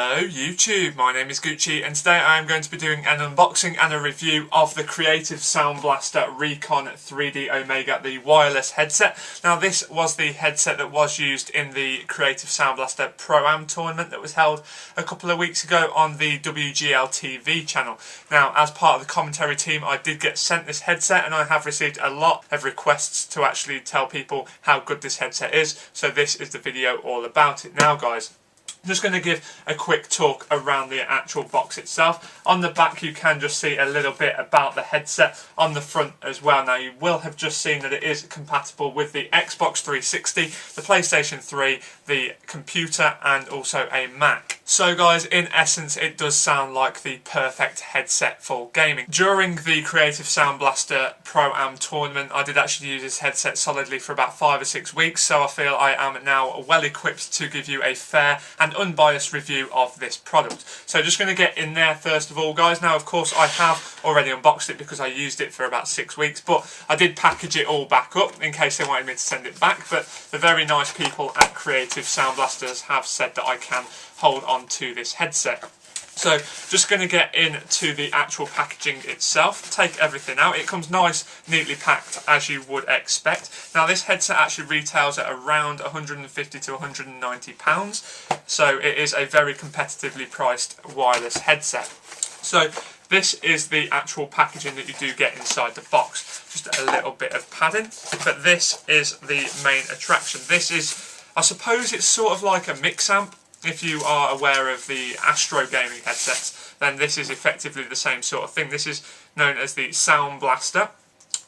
Hello YouTube, my name is Gucci and today I am going to be doing an unboxing and a review of the Creative Sound Blaster Recon3D Omega, the wireless headset. Now this was the headset that was used in the Creative Sound Blaster Pro-Am tournament that was held a couple of weeks ago on the Gxxch TV channel. Now as part of the commentary team I did get sent this headset and I have received a lot of requests to actually tell people how good this headset is, so this is the video all about it. Now guys, I'm just going to give a quick talk around the actual box itself. On the back you can just see a little bit about the headset, on the front as well. Now you will have just seen that it is compatible with the Xbox 360, the PlayStation 3, the computer and also a Mac. So guys, in essence it does sound like the perfect headset for gaming. During the Creative Sound Blaster Pro-Am tournament I did actually use this headset solidly for about 5 or 6 weeks, so I feel I am now well equipped to give you a fair and unbiased review of this product. So just going to get in there first of all guys. Now of course I have already unboxed it because I used it for about 6 weeks, but I did package it all back up in case they wanted me to send it back, but the very nice people at Creative Sound Blasters have said that I can hold on to this headset. So just going to get into the actual packaging itself, take everything out. It comes nice, neatly packed as you would expect. Now this headset actually retails at around £150 to £190, so it is a very competitively priced wireless headset. So this is the actual packaging that you do get inside the box. Just a little bit of padding, but this is the main attraction. This is, I suppose it's sort of like a mix amp. If you are aware of the Astro gaming headsets, then this is effectively the same sort of thing. This is known as the Sound Blaster,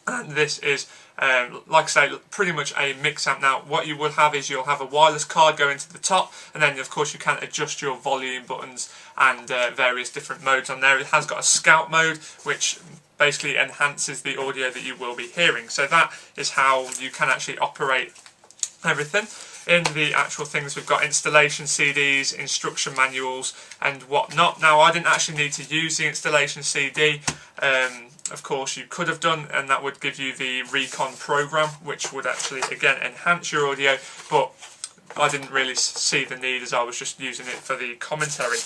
and this is, like I say, pretty much a mix amp. Now what you will have is you'll have a wireless card go into the top, and then of course you can adjust your volume buttons and various different modes on there. It has got a scout mode which basically enhances the audio that you will be hearing. So that is how you can actually operate everything. In the actual things we've got installation CDs, instruction manuals and whatnot. Now I didn't actually need to use the installation CD, of course you could have done, and that would give you the Recon program which would actually again enhance your audio, but I didn't really see the need as I was just using it for the commentary.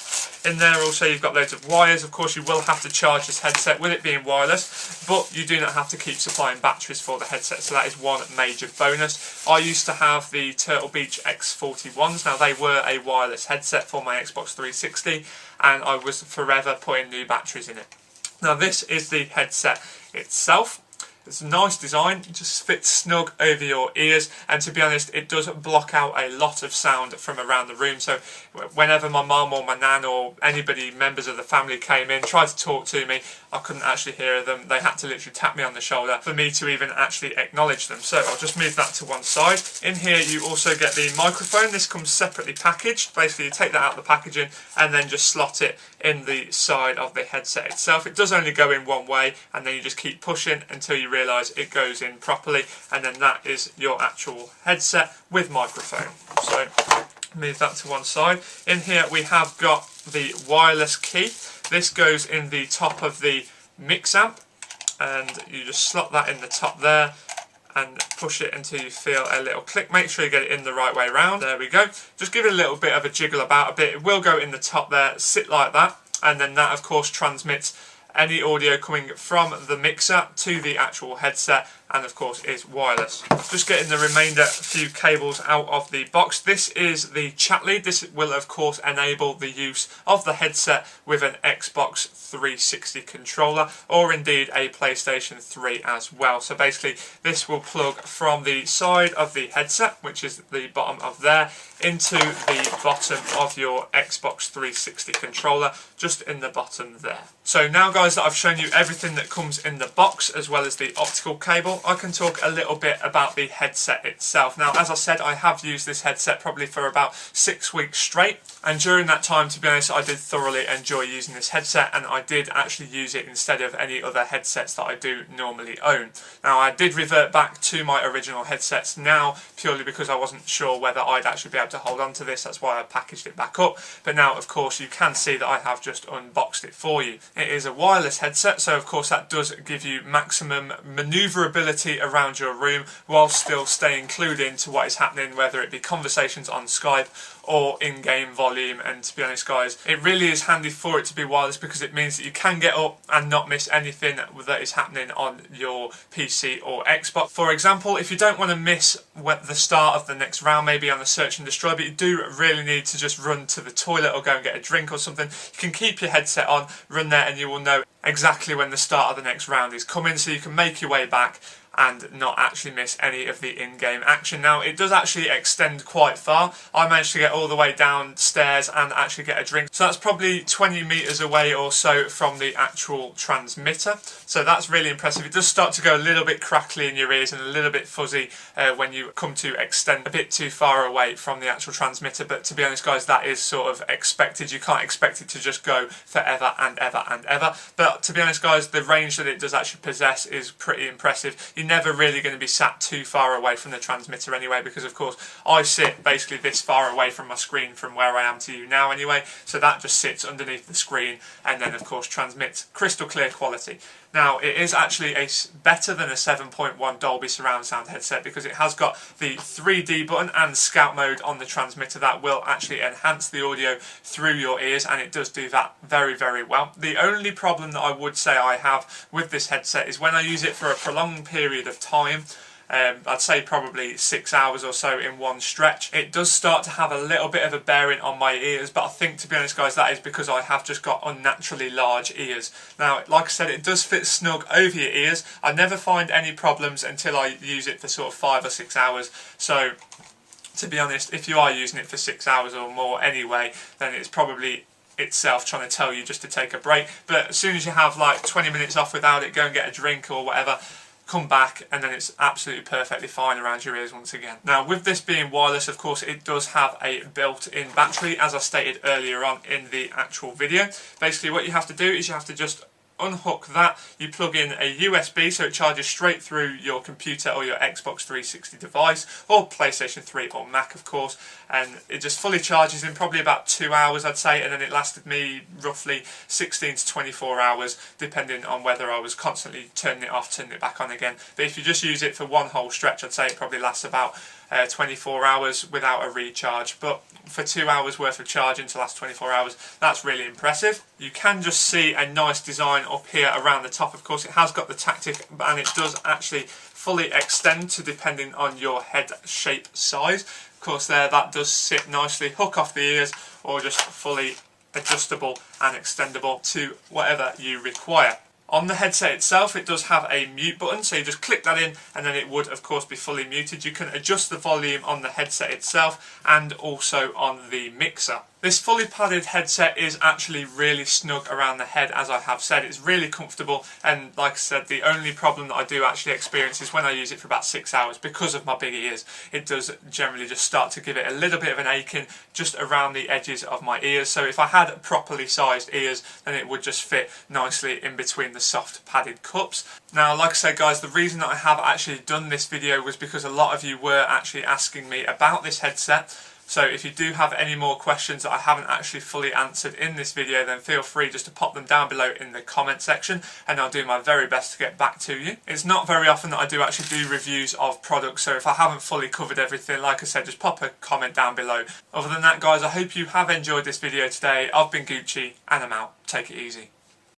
In there also you've got loads of wires. Of course you will have to charge this headset with it being wireless, but you do not have to keep supplying batteries for the headset, so that is one major bonus. I used to have the Turtle Beach X41s. Now they were a wireless headset for my Xbox 360 and I was forever putting new batteries in it. Now this is the headset itself. It's a nice design, it just fits snug over your ears, and to be honest it does block out a lot of sound from around the room. So whenever my mum or my nan or anybody, members of the family came in, tried to talk to me, I couldn't actually hear them. They had to literally tap me on the shoulder for me to even actually acknowledge them. So I'll just move that to one side. In here you also get the microphone. This comes separately packaged. Basically you take that out of the packaging and then just slot it in the side of the headset itself. It does only go in one way, and then you just keep pushing until you realise it goes in properly, and then that is your actual headset with microphone. So move that to one side. In here we have got the wireless key. This goes in the top of the mix amp, and you just slot that in the top there and push it until you feel a little click. Make sure you get it in the right way round. There we go. Just give it a little bit of a jiggle about a bit. It will go in the top there, sit like that, and then that of course transmits any audio coming from the mixer to the actual headset, and of course is wireless. Just getting the remainder few cables out of the box. This is the chat lead. This will of course enable the use of the headset with an Xbox 360 controller, or indeed a PlayStation 3 as well. So basically this will plug from the side of the headset, which is the bottom of there, into the bottom of your Xbox 360 controller, just in the bottom there. So now guys that I've shown you everything that comes in the box as well as the optical cable, I can talk a little bit about the headset itself. Now as I said, I have used this headset probably for about 6 weeks straight, and during that time to be honest I did thoroughly enjoy using this headset, and I did actually use it instead of any other headsets that I do normally own. Now I did revert back to my original headsets now purely because I wasn't sure whether I'd actually be able to hold on to this. That's why I packaged it back up, but now of course you can see that I have just unboxed it for you. It is a wireless headset, so of course that does give you maximum manoeuvrability around your room while still staying clued in to what is happening, whether it be conversations on Skype or in-game volume. And to be honest guys, it really is handy for it to be wireless because it means that you can get up and not miss anything that is happening on your PC or Xbox. For example, if you don't want to miss the start of the next round, maybe on the search and destroy, but you do really need to just run to the toilet or go and get a drink or something, you can keep your headset on, run there, and you will know exactly when the start of the next round is coming, so you can make your way back and not actually miss any of the in-game action. Now, it does actually extend quite far. I managed to get all the way downstairs and actually get a drink. So that's probably 20 meters away or so from the actual transmitter. So that's really impressive. It does start to go a little bit crackly in your ears and a little bit fuzzy when you come to extend a bit too far away from the actual transmitter. But to be honest, guys, that is sort of expected. You can't expect it to just go forever and ever and ever. But to be honest, guys, the range that it does actually possess is pretty impressive. You're never really going to be sat too far away from the transmitter anyway, because of course I sit basically this far away from my screen from where I am to you now anyway, so that just sits underneath the screen and then of course transmits crystal clear quality. Now, it is actually better than a 7.1 Dolby surround sound headset because it has got the 3D button and scout mode on the transmitter that will actually enhance the audio through your ears, and it does do that very, very well. The only problem that I would say I have with this headset is when I use it for a prolonged period of time, I'd say probably 6 hours or so in one stretch, it does start to have a little bit of a bearing on my ears, but I think, to be honest guys, that is because I have just got unnaturally large ears. Now, like I said, it does fit snug over your ears. I never find any problems until I use it for sort of 5 or 6 hours, so to be honest, if you are using it for 6 hours or more anyway, then it's probably itself trying to tell you just to take a break. But as soon as you have like 20 minutes off without it, go and get a drink or whatever, come back, and then it's absolutely perfectly fine around your ears once again. Now, with this being wireless, of course, it does have a built-in battery, as I stated earlier on in the actual video. Basically, what you have to do is you have to just unhook that, you plug in a USB so it charges straight through your computer or your Xbox 360 device or PlayStation 3 or Mac of course, and it just fully charges in probably about 2 hours I'd say, and then it lasted me roughly 16 to 24 hours depending on whether I was constantly turning it off, turning it back on again. But if you just use it for one whole stretch, I'd say it probably lasts about 24 hours without a recharge, but for 2 hours worth of charging to last 24 hours, that's really impressive. You can just see a nice design up here around the top. Of course, it has got the tactic, and it does actually fully extend to depending on your head shape size. Of course there, that does sit nicely, hook off the ears, or just fully adjustable and extendable to whatever you require. On the headset itself, it does have a mute button, so you just click that in and then it would of course be fully muted. You can adjust the volume on the headset itself and also on the mixer. This fully padded headset is actually really snug around the head, as I have said. It's really comfortable, and like I said, the only problem that I do actually experience is when I use it for about 6 hours. Because of my big ears, it does generally just start to give it a little bit of an aching just around the edges of my ears. So if I had properly sized ears, then it would just fit nicely in between the soft padded cups. Now, like I said guys, the reason that I have actually done this video was because a lot of you were actually asking me about this headset. So if you do have any more questions that I haven't actually fully answered in this video, then feel free just to pop them down below in the comment section and I'll do my very best to get back to you. It's not very often that I do actually do reviews of products, so if I haven't fully covered everything, like I said, just pop a comment down below. Other than that guys, I hope you have enjoyed this video today. I've been Gucci and I'm out. Take it easy.